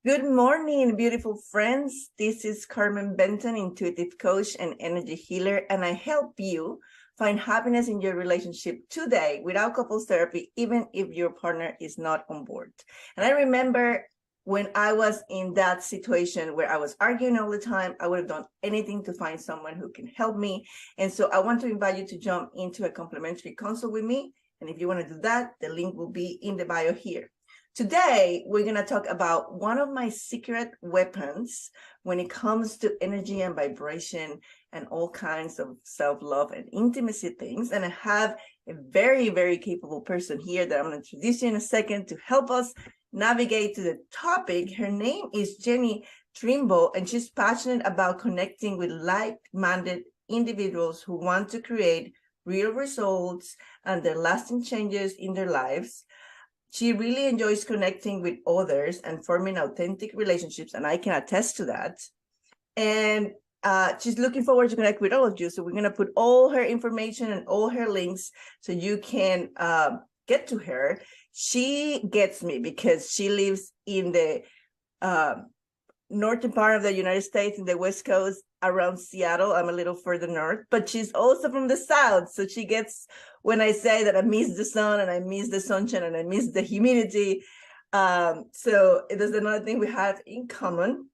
Good morning, beautiful friends. This is Carmen Benton, intuitive coach and energy healer, and I help you find happiness in your relationship today without couples therapy, even if your partner is not on board. And I remember when I was in that situation where I was arguing all the time, I would have done anything to find someone who can help me. And so I want to invite you to jump into a complimentary consult with me. And if you want to do that, the link will be in the bio here. Today, we're going to talk about one of my secret weapons when it comes to energy and vibration and all kinds of self-love and intimacy things. And I have a very, very capable person here that I'm going to introduce you in a second to help us navigate to the topic. Her name is Jenny Trimble, and she's passionate about connecting with like-minded individuals who want to create real results and their lasting changes in their lives. She really enjoys connecting with others and forming authentic relationships, and I can attest to that. And she's looking forward to connect with all of you. So we're going to put all her information and all her links so you can get to her. She gets me because she lives in the northern part of the United States, in the West Coast, around Seattle. I'm a little further north, but she's also from the South. So she gets when I say that I miss the sun and I miss the sunshine and I miss the humidity. So there's another thing we have in common.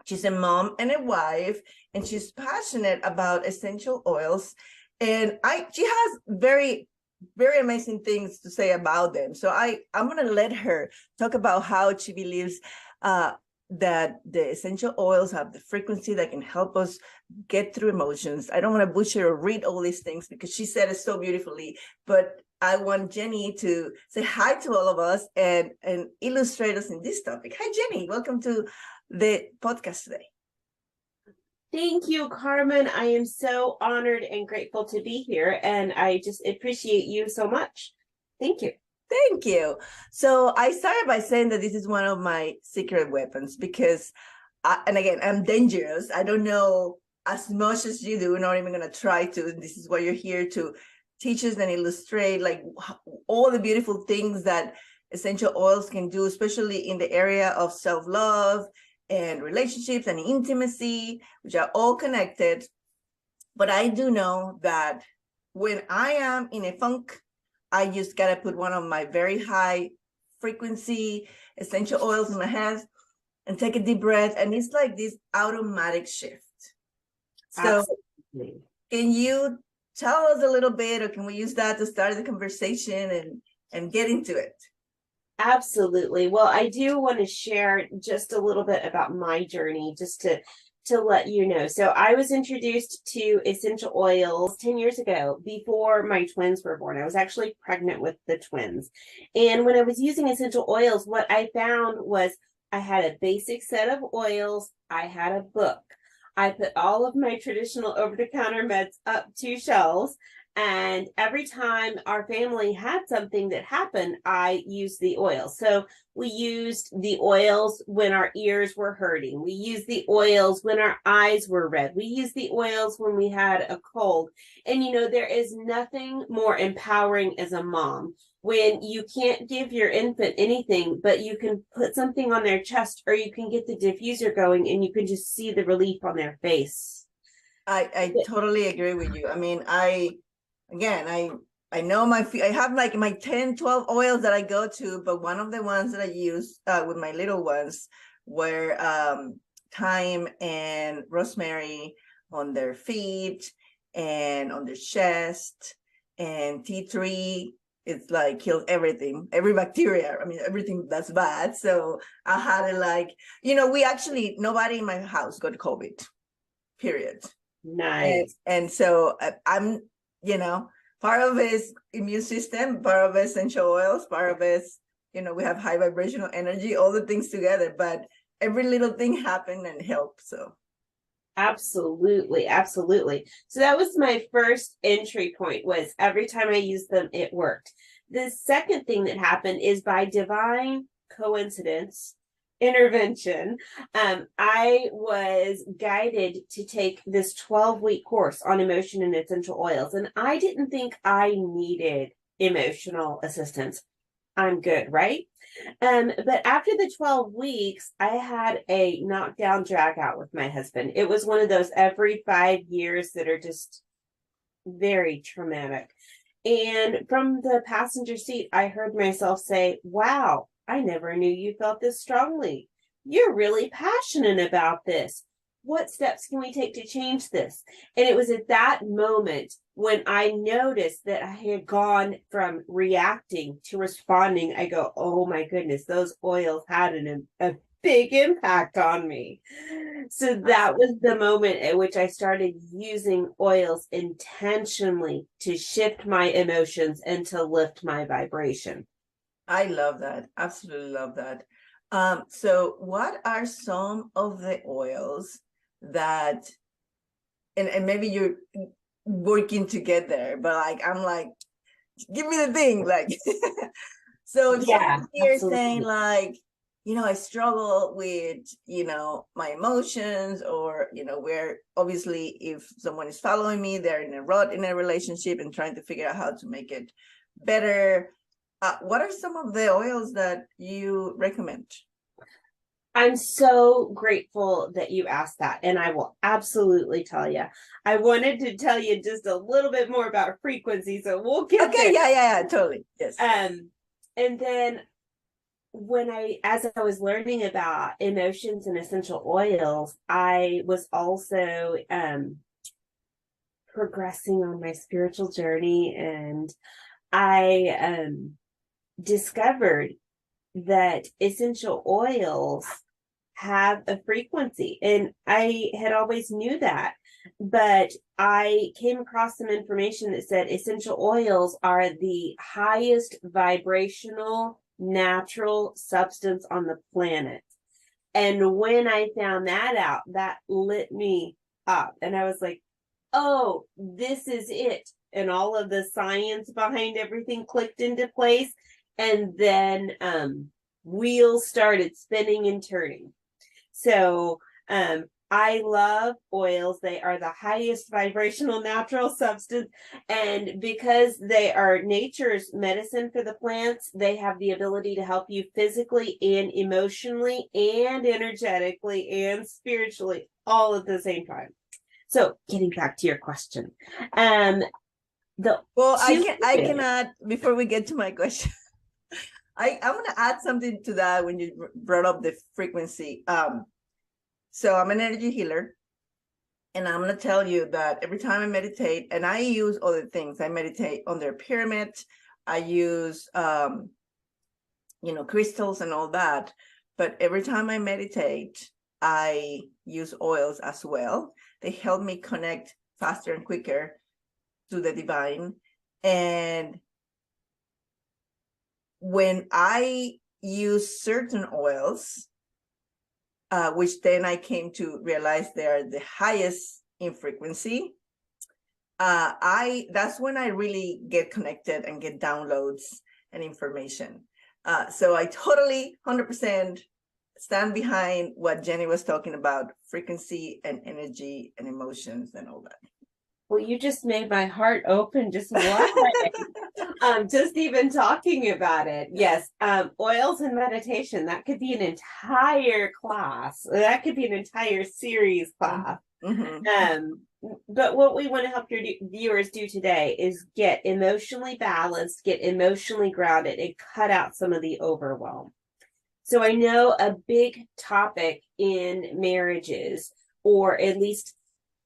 She's a mom and a wife, and she's passionate about essential oils. And she has very, very amazing things to say about them. So I'm going to let her talk about how she believes that the essential oils have the frequency that can help us get through emotions. I don't want to butcher or read all these things because she said it so beautifully, but I want Jenny to say hi to all of us and illustrate us in this topic. Hi, Jenny. Welcome to the podcast today. Thank you, Carmen. I am so honored and grateful to be here, and I just appreciate you so much. Thank you. Thank you. So I started by saying that this is one of my secret weapons because, and again, I'm dangerous. I don't know as much as you do, not even going to try to. This is why you're here to teach us and illustrate like all the beautiful things that essential oils can do, especially in the area of self-love and relationships and intimacy, which are all connected. But I do know that when I am in a funk, I just got to put one of my very high frequency essential oils in my hands and take a deep breath. And it's like this automatic shift. So absolutely. Can you tell us a little bit, or can we use that to start the conversation and get into it? Absolutely. Well, I do want to share just a little bit about my journey, just to let you know. So I was introduced to essential oils 10 years ago before my twins were born. I was actually pregnant with the twins. And when I was using essential oils, what I found was I had a basic set of oils. I had a book. I put all of my traditional over-the-counter meds up 2 shelves. And every time our family had something that happened, I used the oil. So we used the oils when our ears were hurting. We used the oils when our eyes were red. We used the oils when we had a cold. And, you know, there is nothing more empowering as a mom when you can't give your infant anything, but you can put something on their chest, or you can get the diffuser going and you can just see the relief on their face. I totally agree with you. I mean, I know I have like my 10, 12 oils that I go to, but one of the ones that I use with my little ones were thyme and rosemary on their feet and on their chest, and tea tree. It's like kills everything, every bacteria. I mean, everything that's bad. So I had it like, nobody in my house got COVID, period. Nice. And so I'm, part of it is immune system, part of it essential oils, part of it is, we have high vibrational energy, all the things together, but every little thing happened and helped. So absolutely. So that was my first entry point, was every time I used them, it worked. The second thing that happened is, by divine coincidence, intervention, I was guided to take this 12-week course on emotion and essential oils, and I didn't think I needed emotional assistance. I'm good, right? But after the 12 weeks, I had a knockdown drag out with my husband. It was one of those every 5 years that are just very traumatic. And from the passenger seat, I heard myself say, wow, I never knew you felt this strongly. You're really passionate about this. What steps can we take to change this? And it was at that moment when I noticed that I had gone from reacting to responding. I go, oh my goodness, those oils had a big impact on me. So that was the moment at which I started using oils intentionally to shift my emotions and to lift my vibration. I love that. Absolutely love that. So what are some of the oils that, and maybe you're working to get there, but like, I'm like, give me the thing. Like, so if someone's here saying like, I struggle with, my emotions, or, where obviously if someone is following me, they're in a rut in a relationship and trying to figure out how to make it better. What are some of the oils that you recommend? I'm so grateful that you asked that, and I will absolutely tell you. I wanted to tell you just a little bit more about frequency, so we'll get there. Okay, yeah, totally. Yes. And then as I was learning about emotions and essential oils, I was also progressing on my spiritual journey, and I discovered that essential oils have a frequency, and I had always knew that, but I came across some information that said essential oils are the highest vibrational natural substance on the planet. And when I found that out, that lit me up, and I was like, oh, this is it. And all of the science behind everything clicked into place, and then wheels started spinning and turning. So I love oils. They are the highest vibrational natural substance. And because they are nature's medicine for the plants, they have the ability to help you physically and emotionally and energetically and spiritually all at the same time. So getting back to your question. I can add, before we get to my question, I'm going to add something to that when you brought up the frequency. So I'm an energy healer, and I'm going to tell you that every time I meditate, and I use other things, I meditate on their pyramid, I use, crystals and all that. But every time I meditate, I use oils as well. They help me connect faster and quicker to the divine. And when I use certain oils, which then I came to realize they are the highest in frequency, that's when I really get connected and get downloads and information. So I totally 100% stand behind what Jenny was talking about, frequency and energy and emotions and all that. Well, you just made my heart open just just even talking about it. Yes. Oils and meditation, that could be an entire class. That could be an entire series class. Mm-hmm. But what we want to help your viewers do today is get emotionally balanced, get emotionally grounded, and cut out some of the overwhelm. So I know a big topic in marriages, or at least,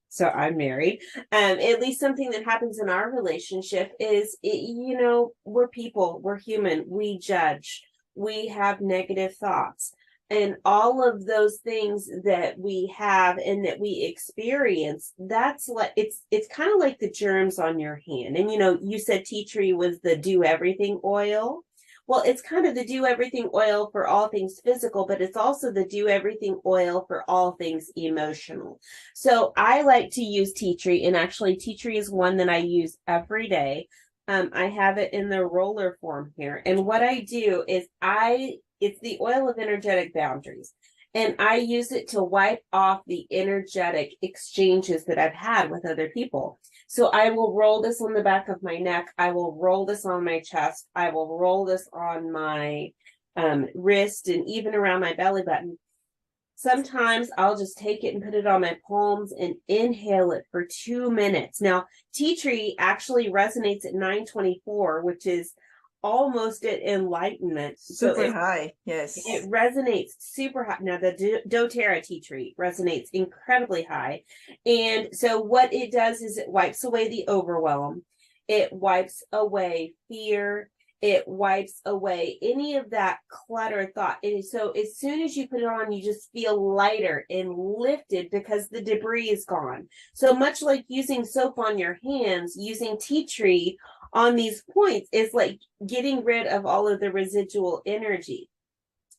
so I'm married, at least something that happens in our relationship is, we're people, we're human, we judge, we have negative thoughts, and all of those things that we have and that we experience, that's like, it's kind of like the germs on your hand. And, you said tea tree was the do everything oil. Well, it's kind of the do everything oil for all things physical, but it's also the do everything oil for all things emotional. So I like to use tea tree, and actually tea tree is one that I use every day. I have it in the roller form here. And what I do is it's the oil of energetic boundaries. And I use it to wipe off the energetic exchanges that I've had with other people. So I will roll this on the back of my neck. I will roll this on my chest. I will roll this on my wrist and even around my belly button. Sometimes I'll just take it and put it on my palms and inhale it for 2 minutes. Now, tea tree actually resonates at 924, which is almost at enlightenment. Super high, yes. It resonates super high. Now, the doTERRA tea tree resonates incredibly high. And so what it does is it wipes away the overwhelm. It wipes away fear. It wipes away any of that clutter thought. And so as soon as you put it on, you just feel lighter and lifted because the debris is gone. So much like using soap on your hands, using tea tree on these points is like getting rid of all of the residual energy.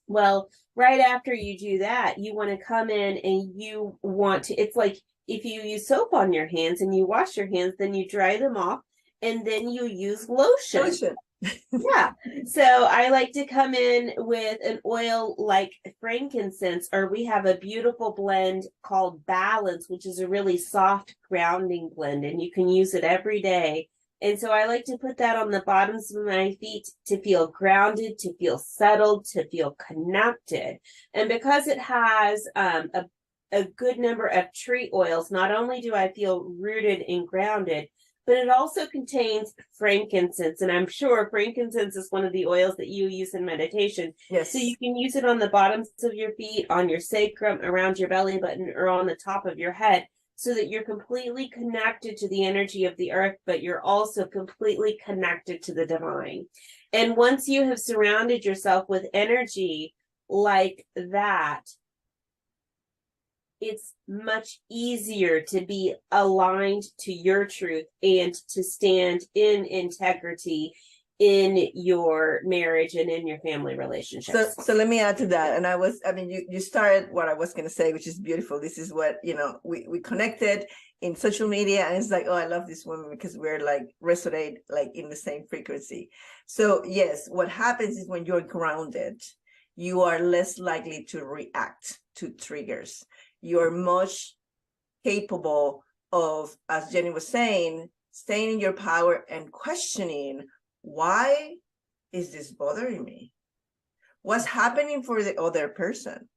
Well, right after you do that, you want to come in and you want to, it's like if you use soap on your hands and you wash your hands, then you dry them off and then you use lotion. Yeah. So I like to come in with an oil like frankincense, or we have a beautiful blend called Balance, which is a really soft grounding blend, and you can use it every day. And so I like to put that on the bottoms of my feet to feel grounded, to feel settled, to feel connected. And because it has a good number of tree oils, not only do I feel rooted and grounded, but it also contains frankincense. And I'm sure frankincense is one of the oils that you use in meditation. Yes. So you can use it on the bottoms of your feet, on your sacrum, around your belly button, or on the top of your head, so that you're completely connected to the energy of the earth, but you're also completely connected to the divine. And once you have surrounded yourself with energy like that, it's much easier to be aligned to your truth and to stand in integrity in your marriage and in your family relationships. So let me add to that. And you started what I was going to say, which is beautiful. This is what, we connected in social media, and it's like, oh, I love this woman because we're like resonate like in the same frequency. So yes, what happens is when you're grounded, you are less likely to react to triggers. You're much capable of, as Jenny was saying, staying in your power and questioning, why is this bothering me? What's happening for the other person?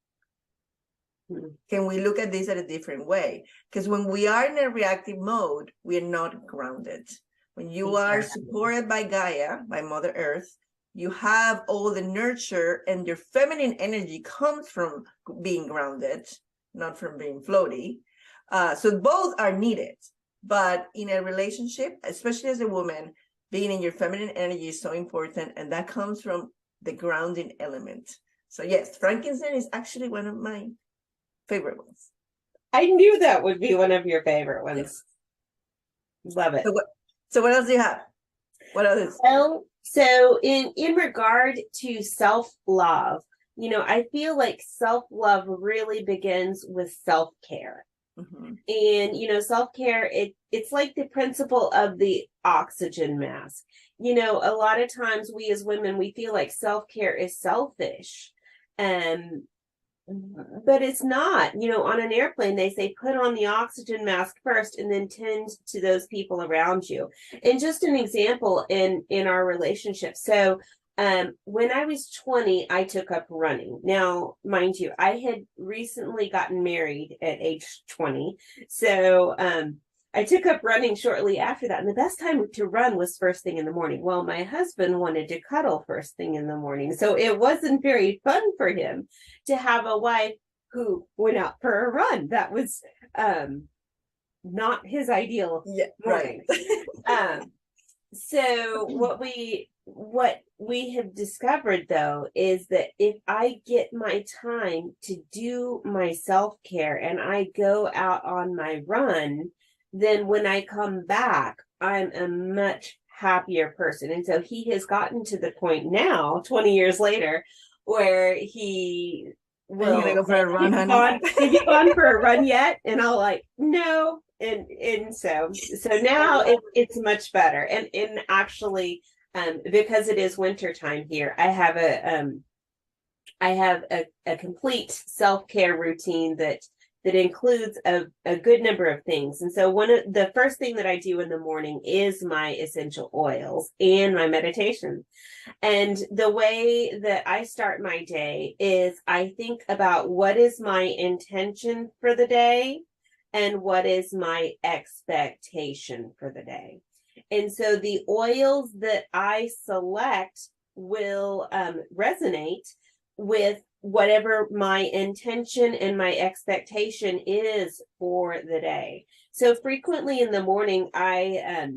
Can we look at this at a different way? Because when we are in a reactive mode, we are not grounded. When you are supported by Gaia, by Mother Earth, you have all the nurture, and your feminine energy comes from being grounded, not from being floaty. So both are needed. But in a relationship, especially as a woman, being in your feminine energy is so important, and that comes from the grounding element. So yes, frankincense is actually one of my favorite ones. I knew that would be one of your favorite ones. Yes. Love it. So what else do you have? What others? Well, so in regard to self-love, I feel like self-love really begins with self-care. Mm-hmm. And, self-care, it's like the principle of the oxygen mask. A lot of times we as women, we feel like self-care is selfish. But it's not. On an airplane, they say put on the oxygen mask first and then tend to those people around you. And just an example in our relationship. So when I was 20, I took up running. Now, mind you, I had recently gotten married at age 20. So I took up running shortly after that. And the best time to run was first thing in the morning. Well, my husband wanted to cuddle first thing in the morning. So it wasn't very fun for him to have a wife who went out for a run. That was not his ideal morning. Right. So what we have discovered, though, is that if I get my time to do my self-care and I go out on my run, then when I come back, I'm a much happier person. And so he has gotten to the point now, 20 years later, where he will go for a run, have you gone for a run yet? And I'll like, no. And so now it's much better. And actually, because it is winter time here, I have a complete self-care routine that that includes a good number of things. And so one of the first thing that I do in the morning is my essential oils and my meditation. And the way that I start my day is I think about what is my intention for the day and what is my expectation for the day. And so the oils that I select will resonate with whatever my intention and my expectation is for the day. So frequently in the morning, I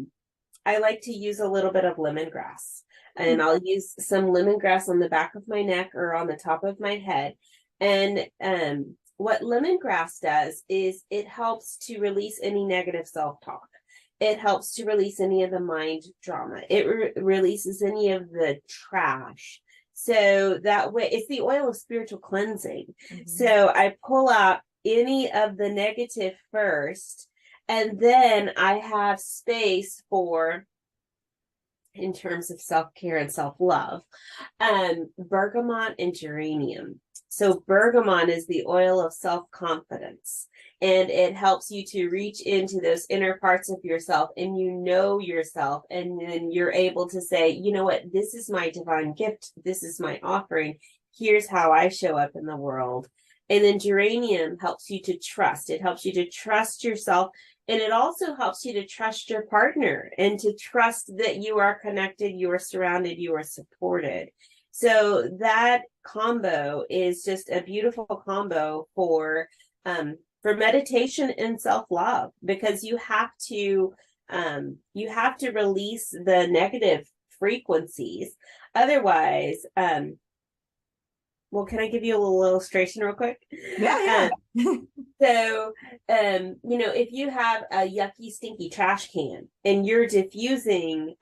like to use a little bit of lemongrass, and I'll use some lemongrass on the back of my neck or on the top of my head. And what lemongrass does is it helps to release any negative self-talk. It helps to release any of the mind drama. It releases any of the trash. So that way, it's the oil of spiritual cleansing. Mm-hmm. So I pull out any of the negative first, and then I have space for, in terms of self-care and self-love, bergamot and geranium. So bergamot is the oil of self-confidence, and it helps you to reach into those inner parts of yourself, and you know yourself, and then you're able to say, you know what, this is my divine gift, this is my offering, here's how I show up in the world. And then geranium helps you to trust. It helps you to trust yourself, and it also helps you to trust your partner and to trust that you are connected, you are surrounded, you are supported. So that combo is just a beautiful combo for meditation and self-love, because you have to release the negative frequencies. Otherwise, well, can I give you a little illustration real quick? Yeah. So, if you have a yucky, stinky trash can and you're diffusing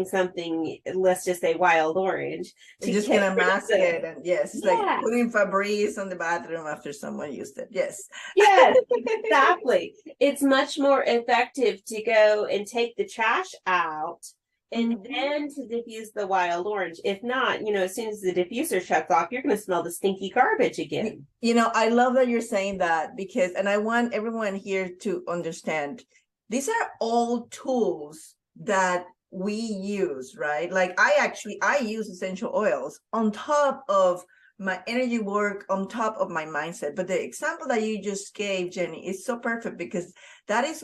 something, let's just say wild orange, to just gonna mask it, and yes, it's like putting Febreze on the bathroom after someone used it. Yes, exactly. It's much more effective to go and take the trash out and then to diffuse the wild orange. If not, as soon as the diffuser shuts off, you're going to smell the stinky garbage again. I love that you're saying that, because, and I want everyone here to understand, these are all tools that we use, right? Like I use essential oils on top of my energy work, on top of my mindset. But the example that you just gave, Jenny, is so perfect, because that's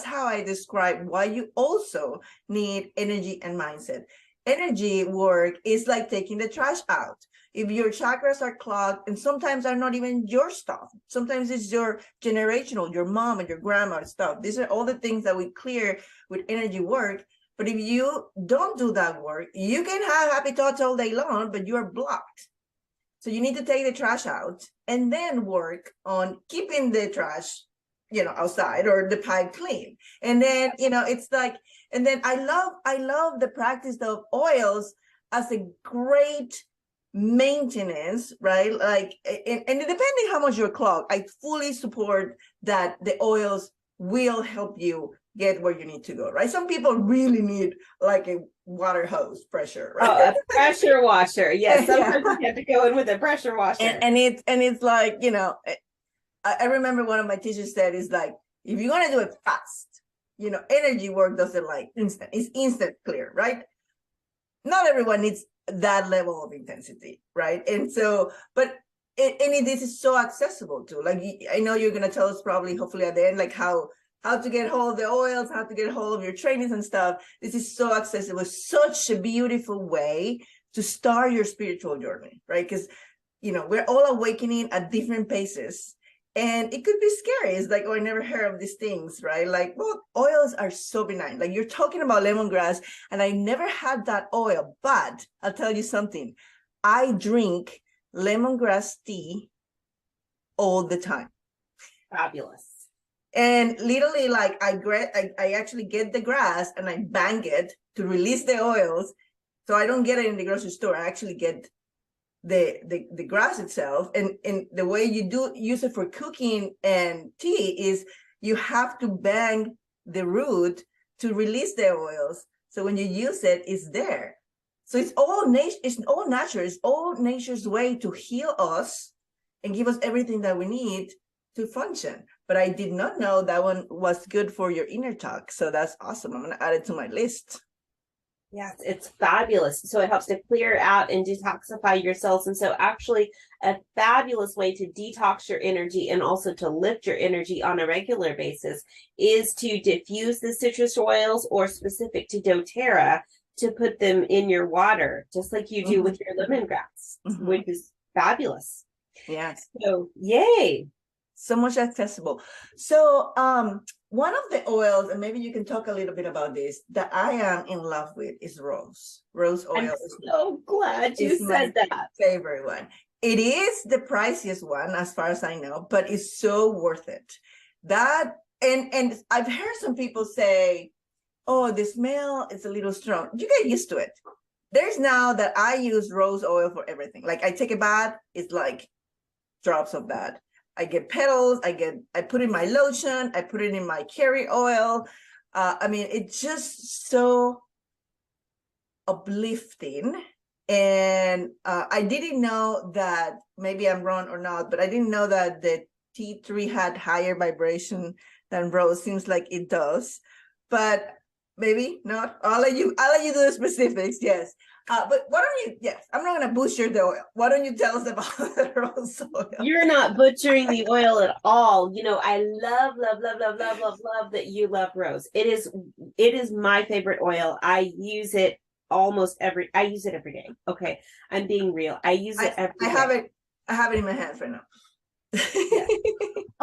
how I describe why you also need energy and mindset. Energy work is like taking the trash out. If your chakras are clogged, and sometimes are not even your stuff, sometimes it's your generational, your mom and your grandma stuff. These are all the things that we clear with energy work. But if you don't do that work, you can have happy thoughts all day long, but you're blocked. So you need to take the trash out and then work on keeping the trash, outside, or the pipe clean. And then, it's like, and then I love the practice of oils as a great maintenance, right? Like, and depending how much you're clogged, I fully support that the oils will help you get where you need to go, right? Some people really need like a water hose pressure, right? Oh, a pressure washer. Yes, sometimes you have to go in with a pressure washer. And it's like, I remember one of my teachers said, is like, if you're gonna do it fast, energy work doesn't like instant. It's instant clear, right? Not everyone needs that level of intensity, right? And so, but this is so accessible too. Like, I know you're gonna tell us probably, hopefully at the end, like how to get hold of the oils, how to get hold of your trainings and stuff. This is so accessible, such a beautiful way to start your spiritual journey, right? Because, we're all awakening at different paces, and it could be scary. It's like, oh, I never heard of these things, right? Like, well, oils are so benign. Like, you're talking about lemongrass, and I never had that oil, but I'll tell you something. I drink lemongrass tea all the time. Fabulous. And literally, like, I actually get the grass and I bang it to release the oils. So I don't get it in the grocery store. I actually get the grass itself. And the way you do use it for cooking and tea is you have to bang the root to release the oils. So when you use it, it's there. So it's all natural. It's all nature's way to heal us and give us everything that we need to function. But I did not know that one was good for your inner talk. So that's awesome. I'm going to add it to my list. Yes, it's fabulous. So it helps to clear out and detoxify your cells. And so actually a fabulous way to detox your energy and also to lift your energy on a regular basis is to diffuse the citrus oils, or specific to doTERRA, to put them in your water, just like you do with your lemongrass, which is fabulous. Yes. So yay. So much accessible. So one of the oils, and maybe you can talk a little bit about this, that I am in love with is rose. Rose oil. I'm so glad you said that. Favorite one. It is the priciest one, as far as I know, but it's so worth it. That and I've heard some people say, "Oh, the smell is a little strong." You get used to it. There's now that I use rose oil for everything. Like I take a bath, it's like drops of that. I get petals, I put in my lotion, I put it in my carry oil. I mean, it's just so uplifting. And I didn't know that, maybe I'm wrong or not, but I didn't know that the tea tree had higher vibration than rose. Seems like it does, but maybe not. I'll let you do the specifics. Yes. But why don't you, yes, I'm not going to butcher the oil. Why don't you tell us about the rose oil? You're not butchering the oil at all. You know, I love that you love rose. It is my favorite oil. I use it every day. Okay. I'm being real. I use it every day. I have it in my hands right now. Yeah.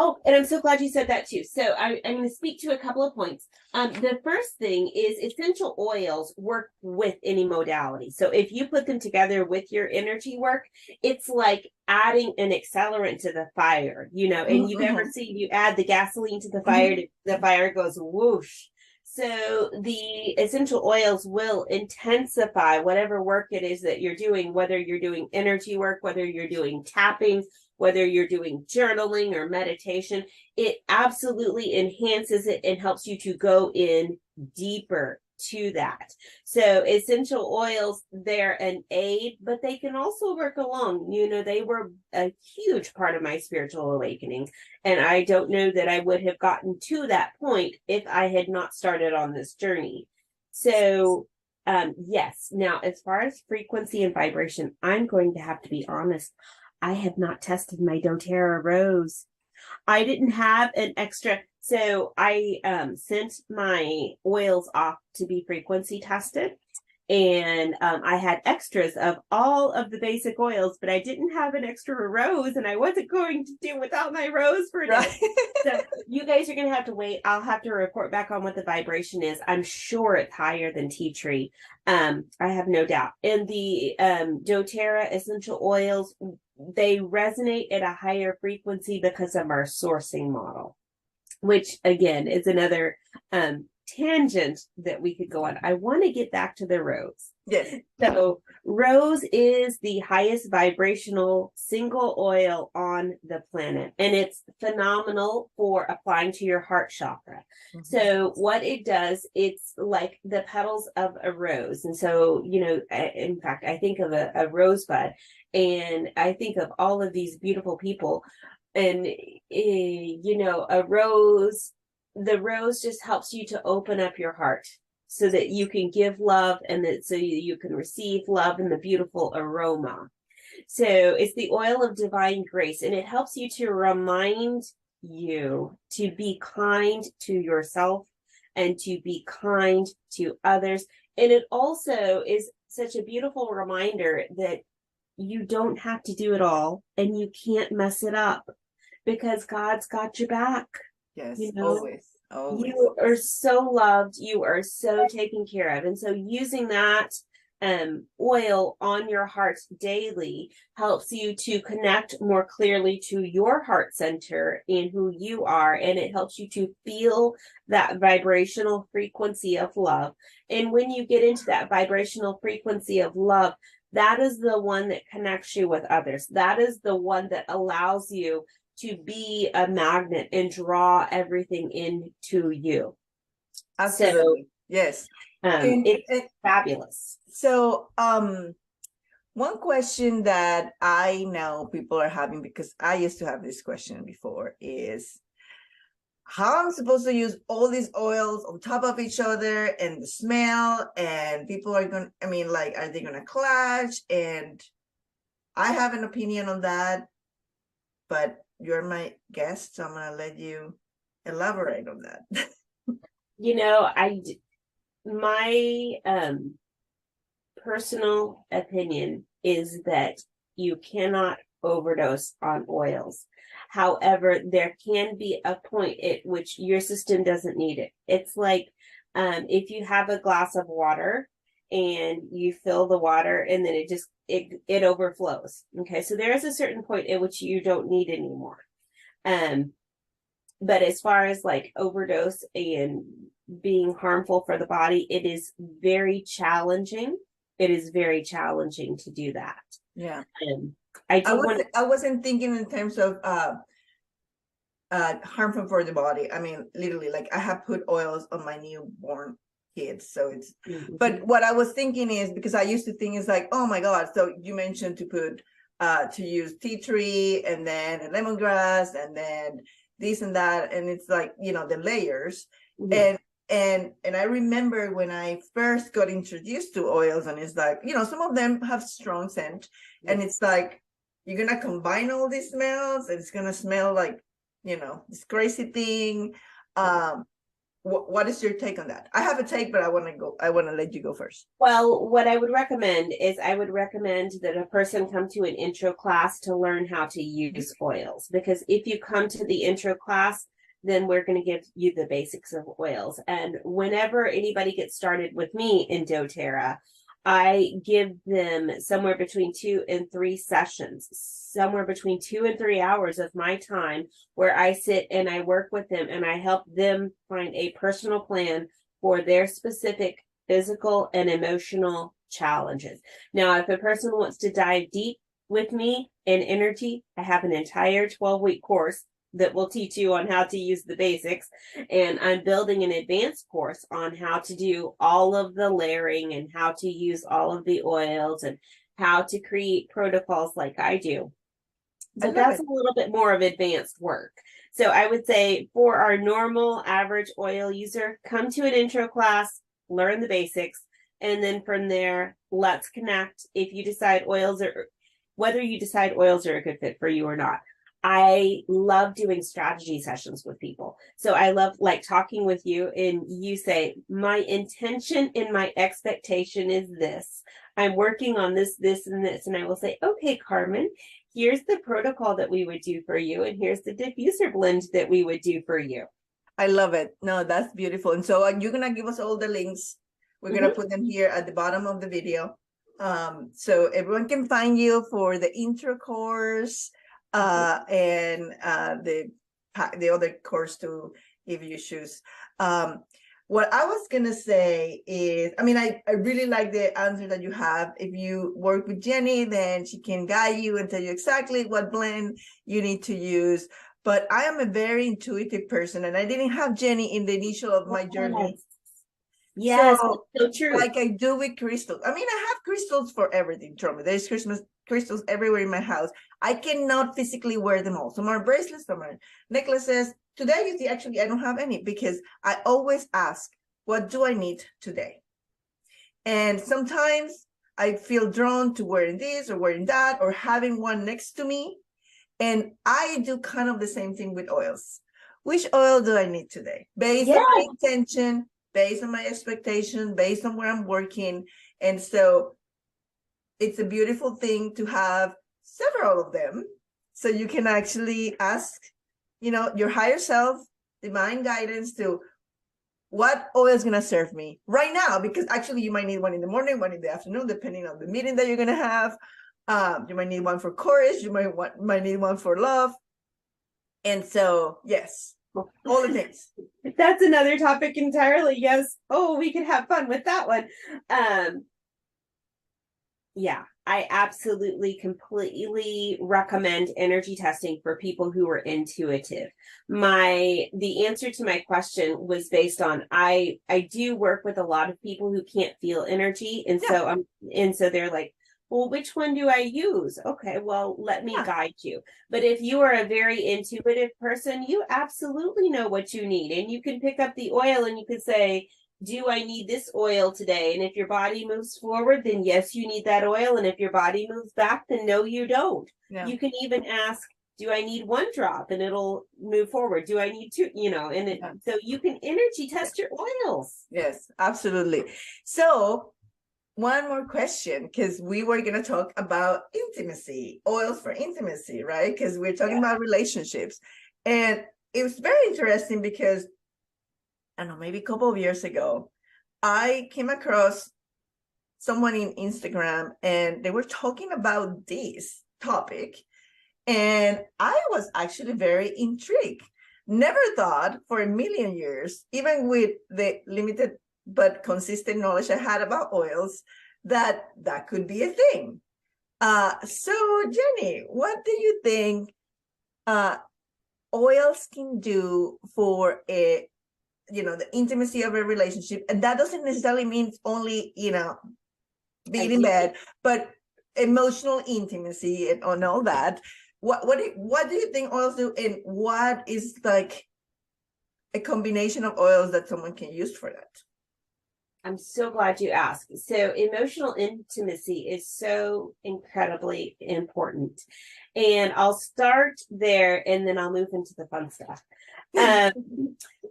Oh, and I'm so glad you said that too. So I'm going to speak to a couple of points. The first thing is essential oils work with any modality. So if you put them together with your energy work, it's like adding an accelerant to the fire, you know, and you've ever seen, you add the gasoline to the fire, the fire goes whoosh. So the essential oils will intensify whatever work it is that you're doing, whether you're doing energy work, whether you're doing tapping, whether you're doing journaling or meditation. It absolutely enhances it and helps you to go in deeper to that. So essential oils, they're an aid, but they can also work along. You know, they were a huge part of my spiritual awakening. And I don't know that I would have gotten to that point if I had not started on this journey. So yes. Now, as far as frequency and vibration, I'm going to have to be honest. I have not tested my doTERRA rose. I didn't have an extra. So I sent my oils off to be frequency tested. And I had extras of all of the basic oils, but I didn't have an extra rose, and I wasn't going to do without my rose for now. So you guys are going to have to wait. I'll have to report back on what the vibration is. I'm sure it's higher than tea tree. I have no doubt. And the doTERRA essential oils, they resonate at a higher frequency because of our sourcing model, which again is another tangent that we could go on. I want to get back to the rose. Yes. So rose is the highest vibrational single oil on the planet, and it's phenomenal for applying to your heart chakra. So what it does, it's like the petals of a rose. And so, you know, in fact, I think of a rosebud, and I think of all of these beautiful people, and you know, the rose just helps you to open up your heart so that you can give love, and that so you can receive love and the beautiful aroma. So it's the oil of divine grace, and it helps you to remind you to be kind to yourself and to be kind to others. And it also is such a beautiful reminder that you don't have to do it all, and you can't mess it up, because God's got your back. Yes, you know, always. You are so loved. You are so taken care of. And so using that oil on your heart daily helps you to connect more clearly to your heart center and who you are. And it helps you to feel that vibrational frequency of love. And when you get into that vibrational frequency of love, that is the one that connects you with others. That is the one that allows you to be a magnet and draw everything into you. Absolutely. So, yes. it's fabulous. So One question that I know people are having, because I used to have this question before, is how I'm supposed to use all these oils on top of each other, and the smell, and people are going, I mean, like, are they going to clash? And I have an opinion on that, but you're my guest, so I'm going to let you elaborate on that. You know, my personal opinion is that you cannot overdose on oils. However, there can be a point at which your system doesn't need it. It's like if you have a glass of water and you fill the water and then it overflows. Okay, so there is a certain point at which you don't need anymore. But as far as like overdose and being harmful for the body, it is very challenging. It is very challenging to do that. Yeah. I wasn't thinking in terms of harmful for the body. I mean, literally, like, I have put oils on my newborn kids, so it's but what I was thinking is, because I used to think it's like, oh my God, so you mentioned to put to use tea tree and then lemongrass and then this and that, and it's like, you know, the layers. And I remember when I first got introduced to oils, and it's like, you know, some of them have strong scent, and it's like, you're gonna combine all these smells, and it's gonna smell like, you know, this crazy thing. What is your take on that? I have a take, but I want to let you go first. Well, what I would recommend is I would recommend that a person come to an intro class to learn how to use oils, because if you come to the intro class, then we're going to give you the basics of oils. And whenever anybody gets started with me in doTERRA, I give them somewhere between 2 and 3 sessions, somewhere between 2 and 3 hours of my time, where I sit and I work with them and I help them find a personal plan for their specific physical and emotional challenges. Now, if a person wants to dive deep with me in energy, I have an entire 12-week course that will teach you on how to use the basics. And I'm building an advanced course on how to do all of the layering and how to use all of the oils and how to create protocols like I do. But that's a little bit more of advanced work. So I would say for our normal average oil user, come to an intro class, learn the basics, and then from there, let's connect. If you decide whether you decide oils are a good fit for you or not. I love doing strategy sessions with people. So I love like talking with you and you say, my intention and my expectation is this. I'm working on this, this, and this. And I will say, okay, Carmen, here's the protocol that we would do for you. And here's the diffuser blend that we would do for you. I love it. No, that's beautiful. And so you're going to give us all the links. We're going to put them here at the bottom of the video. So everyone can find you for the intro course, and the other course too, if you choose. What I was gonna say is, I mean, I really like the answer that you have. If you work with Jenny, then she can guide you and tell you exactly what blend you need to use. But I am a very intuitive person, and I didn't have Jenny in the initial of my journey. Yes, so true. Like I do with crystals. I mean, I have crystals for everything, Trauma. There's crystals everywhere in my house. I cannot physically wear them all. Some are bracelets, some are necklaces. Today, you see, actually, I don't have any, because I always ask, what do I need today? And sometimes I feel drawn to wearing this or wearing that or having one next to me. And I do kind of the same thing with oils. Which oil do I need today? Based on my intention, based on my expectation, based on where I'm working. And so it's a beautiful thing to have several of them, so you can actually ask, you know, your higher self, divine guidance, to what oil is going to serve me right now, because actually you might need one in the morning, one in the afternoon, depending on the meeting that you're going to have. You might need one for courage, you might need one for love. And so, yes, all the things. That's another topic entirely. Yes. Oh, we could have fun with that one. Yeah, I absolutely, completely recommend energy testing for people who are intuitive. The answer to my question was based on, I do work with a lot of people who can't feel energy. And so they're like, well, which one do I use? Okay, well, let me Yeah. guide you. But if you are a very intuitive person, you absolutely know what you need. And you can pick up the oil and you can say, do I need this oil today? And if your body moves forward, then yes, you need that oil. And if your body moves back, then no, you don't. Yeah. You can even ask, do I need one drop? And it'll move forward. Do I need two? So you can energy test your oils. Yes, absolutely. So one more question, because we were going to talk about intimacy, oils for intimacy, right? Because we're talking about relationships. And it was very interesting because, I don't know, maybe a couple of years ago, I came across someone in Instagram and they were talking about this topic. And I was actually very intrigued. Never thought for a million years, even with the limited but consistent knowledge I had about oils, that could be a thing. So Jenny, what do you think oils can do for the intimacy of a relationship? And that doesn't necessarily mean only, being in bed, but emotional intimacy and all that. What do you think oils do, and what is like a combination of oils that someone can use for that? I'm so glad you asked. So emotional intimacy is so incredibly important. And I'll start there and then I'll move into the fun stuff.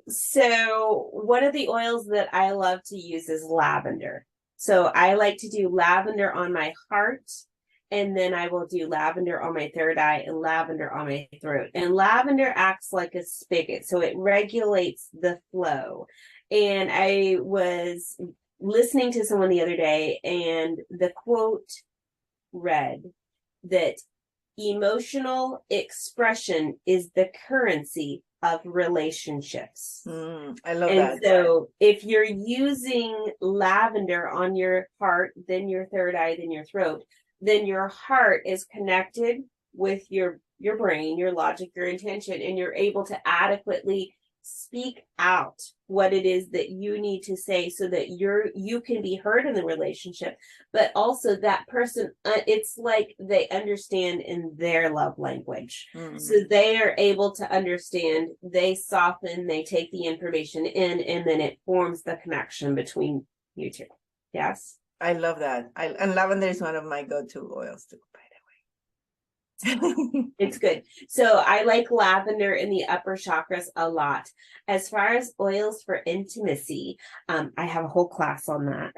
So one of the oils that I love to use is lavender. So I like to do lavender on my heart, and then I will do lavender on my third eye and lavender on my throat. And lavender acts like a spigot, so it regulates the flow. And I was listening to someone the other day, and the quote read that emotional expression is the currency of relationships. I love and that. And so if you're using lavender on your heart, then your third eye, then your throat, then your heart is connected with your brain, your logic, your intention, and you're able to adequately speak out what it is that you need to say so that you can be heard in the relationship, but also that person, it's like they understand in their love language. So they are able to understand, they soften, they take the information in, and then it forms the connection between you two. Yes, I love that. And lavender is one of my go-to oils too, by the way. It's good. So I like lavender in the upper chakras a lot. As far as oils for intimacy, I have a whole class on that.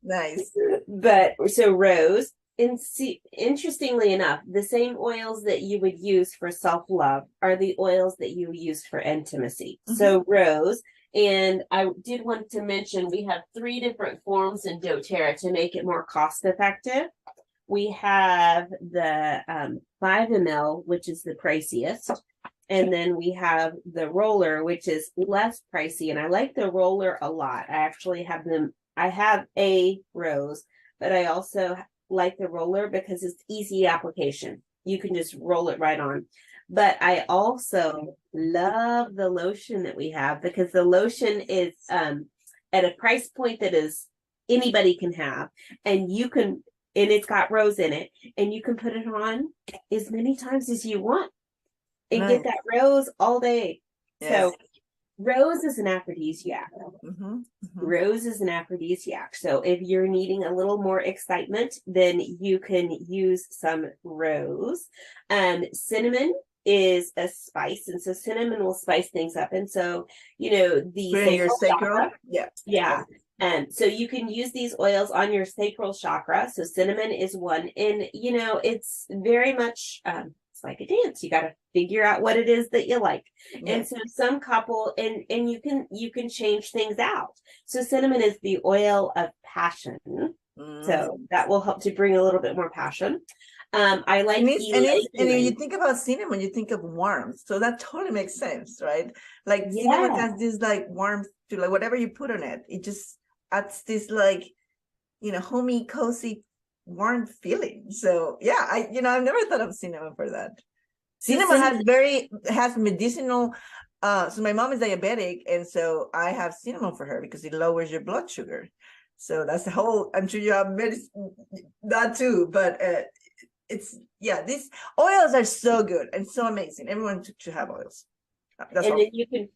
Nice. But so rose, interestingly enough, the same oils that you would use for self-love are the oils that you use for intimacy. So rose. And I did want to mention we have 3 different forms in doTERRA to make it more cost effective. We have the 5 ml, which is the priciest. And then we have the roller, which is less pricey. And I like the roller a lot. I actually have them. I have a rose, but I also like the roller because it's easy application. You can just roll it right on. But I also love the lotion that we have because the lotion is at a price point that is anybody can have. And you can, and it's got rose in it, and you can put it on as many times as you want and get that rose all day. Yes. So rose is an aphrodisiac. Rose is an aphrodisiac. So if you're needing a little more excitement, then you can use some rose. Cinnamon is a spice, and so cinnamon will spice things up. And so, the sacral, yeah. So you can use these oils on your sacral chakra. So cinnamon is one, and it's very much it's like a dance. You got to figure out what it is that you like. And so some couple, and you can change things out. So cinnamon is the oil of passion. So that will help to bring a little bit more passion. I like, and when you think about cinnamon, you think of warmth. So that totally makes sense, right? Like cinnamon has this like warmth to like whatever you put on it. It just adds this like, homey, cozy, warm feeling. So yeah, I've never thought of cinnamon for that. Cinnamon has medicinal. So my mom is diabetic, and so I have cinnamon for her because it lowers your blood sugar. So that's the whole, I'm sure you have that too, but these oils are so good and so amazing. Everyone should have oils. That's And all. then you can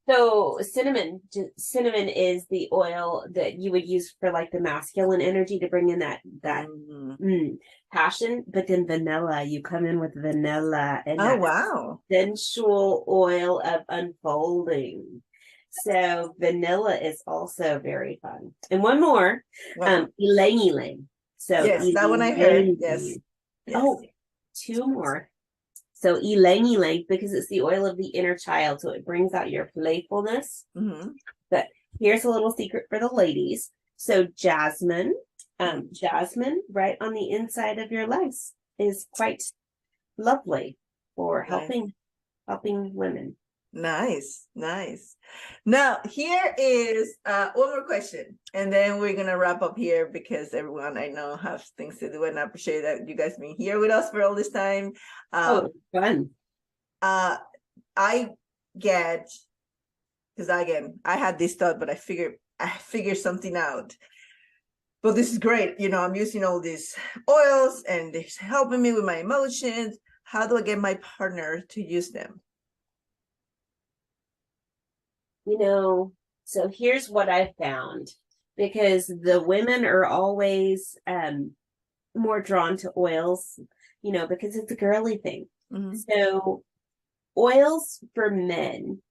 so cinnamon is the oil that you would use for like the masculine energy to bring in that passion. But then vanilla, you come in with vanilla and Oh that wow. sensual oil of unfolding. So vanilla is also very fun. And one more, ylang ylang. So yes, that one I heard. Yes. Oh, two more. So ylang ylang, because it's the oil of the inner child, so it brings out your playfulness. Mm-hmm. But here's a little secret for the ladies. So jasmine, right on the inside of your legs is quite lovely for helping women. Nice. Now here is one more question, and then we're gonna wrap up here because everyone I know has things to do, and I appreciate that you guys being here with us for all this time. Fun. I get, because again I had this thought, but I figured something out. But this is great. I'm using all these oils and it's helping me with my emotions. How do I get my partner to use them? So here's what I found, because the women are always more drawn to oils, because it's a girly thing. Mm-hmm. So oils for men,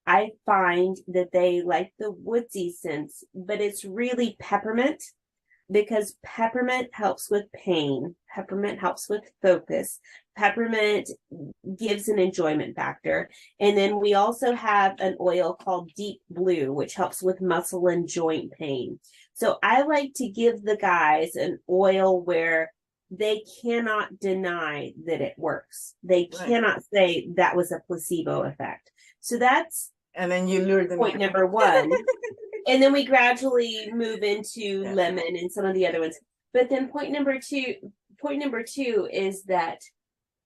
I find that they like the woodsy scents, but it's really peppermint, because peppermint helps with pain. Peppermint helps with focus. Peppermint gives an enjoyment factor. And then we also have an oil called Deep Blue, which helps with muscle and joint pain. So I like to give the guys an oil where they cannot deny that it works. They cannot say that was a placebo effect. So that's, and then you lure them point number one. And then we gradually move into lemon and some of the other ones. But then point number two is that,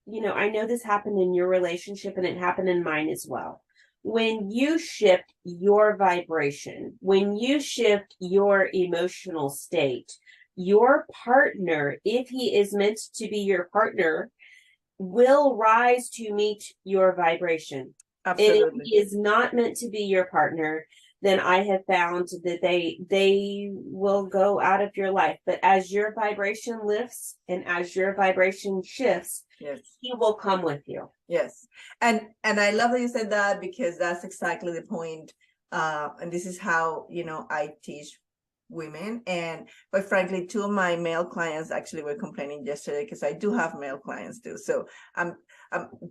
I know this happened in your relationship and it happened in mine as well. When you shift your vibration, when you shift your emotional state, your partner, if he is meant to be your partner, will rise to meet your vibration. Absolutely. And if he is not meant to be your partner, then I have found that they will go out of your life. But as your vibration lifts and as your vibration shifts, he will come with you. Yes. And I love that you said that, because that's exactly the point. And this is how, I teach women. And quite frankly, two of my male clients actually were complaining yesterday, because I do have male clients too. So I'm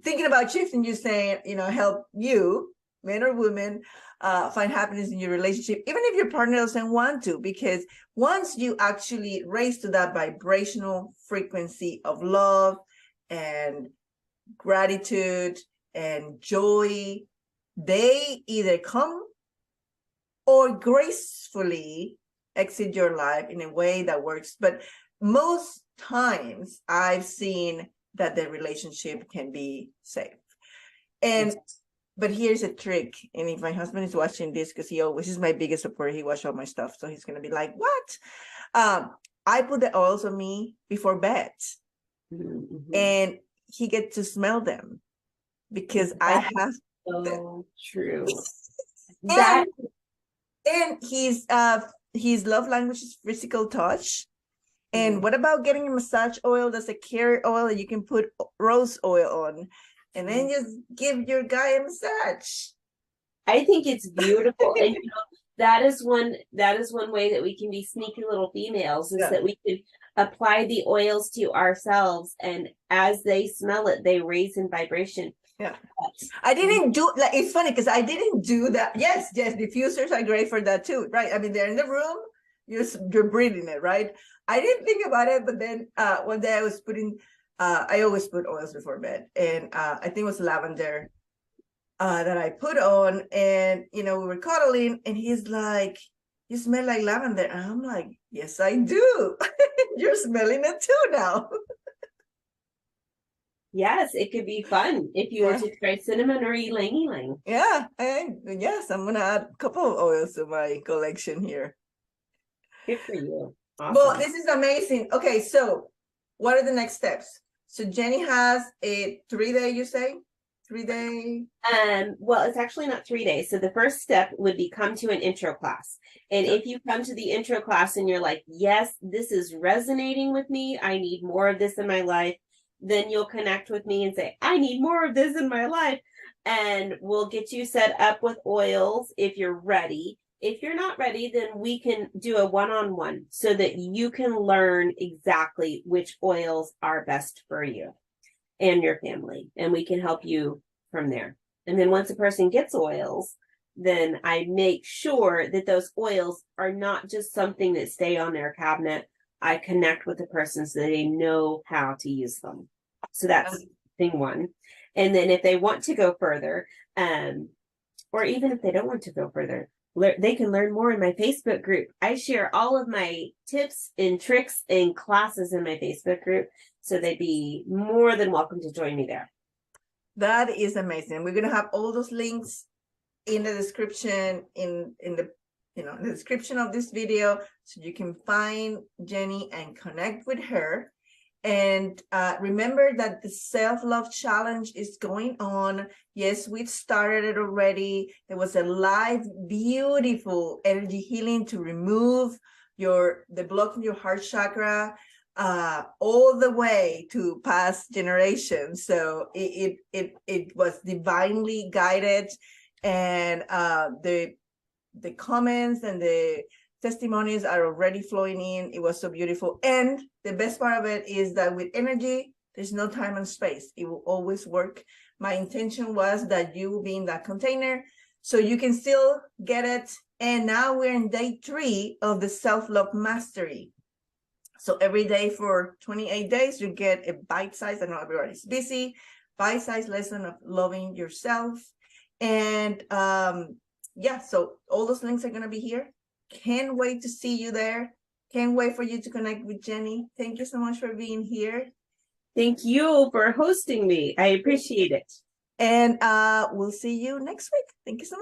thinking about shifting, you saying, help you, men or women, find happiness in your relationship, even if your partner doesn't want to, because once you actually raise to that vibrational frequency of love and gratitude and joy, they either come or gracefully exit your life in a way that works. But most times I've seen that the relationship can be safe. But here's a trick. And if my husband is watching this, because he always is my biggest supporter, he watches all my stuff. So he's going to be like, what? I put the oils on me before bed. Mm-hmm. And he gets to smell them, because I have so true. and his love language is physical touch. And what about getting a massage oil? That's a carrier oil that you can put rose oil on, and then just give your guy a massage. I think it's beautiful. And that is one way that we can be sneaky little females, is that we can apply the oils to ourselves, and as they smell it, they raise in vibration. Yeah. I didn't do, like, it's funny because I didn't do that. Yes, diffusers are great for that too, right? I mean, they're in the room, you're breathing it, right? I didn't think about it, but then one day I was putting, I always put oils before bed, and I think it was lavender that I put on, and we were cuddling, and he's like, "You smell like lavender," and I'm like, "Yes, I do." You're smelling it too now. Yes, it could be fun if you were to try cinnamon or ylang ylang. Yeah, yes, I'm gonna add a couple of oils to my collection here. Good for you. Awesome. Well, this is amazing. Okay, so what are the next steps? So Jenny has a 3-day, you say? 3-day? Well, it's actually not 3 days. So the first step would be come to an intro class. And if you come to the intro class and you're like, yes, this is resonating with me, I need more of this in my life, then you'll connect with me and say, I need more of this in my life. And we'll get you set up with oils if you're ready. If you're not ready, then we can do a one-on-one so that you can learn exactly which oils are best for you and your family. And we can help you from there. And then once a person gets oils, then I make sure that those oils are not just something that stay on their cabinet. I connect with the person so they know how to use them. So that's thing one. And then if they want to go further, or even if they don't want to go further, they can learn more in my Facebook group. I share all of my tips and tricks and classes in my Facebook group. So they'd be more than welcome to join me there. That is amazing. We're going to have all those links in the description, in the description of this video, so you can find Jenny and connect with her. And remember that the self-love challenge is going on. Yes, we've started it already. There was a live, beautiful energy healing to remove the block in your heart chakra, all the way to past generations. So it was divinely guided, and the comments and the testimonies are already flowing in. It was so beautiful. And the best part of it is that with energy, there's no time and space. It will always work. My intention was that you will be in that container so you can still get it. And now we're in day 3 of the self-love mastery. So every day for 28 days, you get a bite-sized, I know everybody's busy, bite-sized lesson of loving yourself. And yeah, so all those links are going to be here. Can't wait to see you there. Can't wait for you to connect with Jenny. Thank you so much for being here. Thank you for hosting me. I appreciate it. And we'll see you next week. Thank you so much.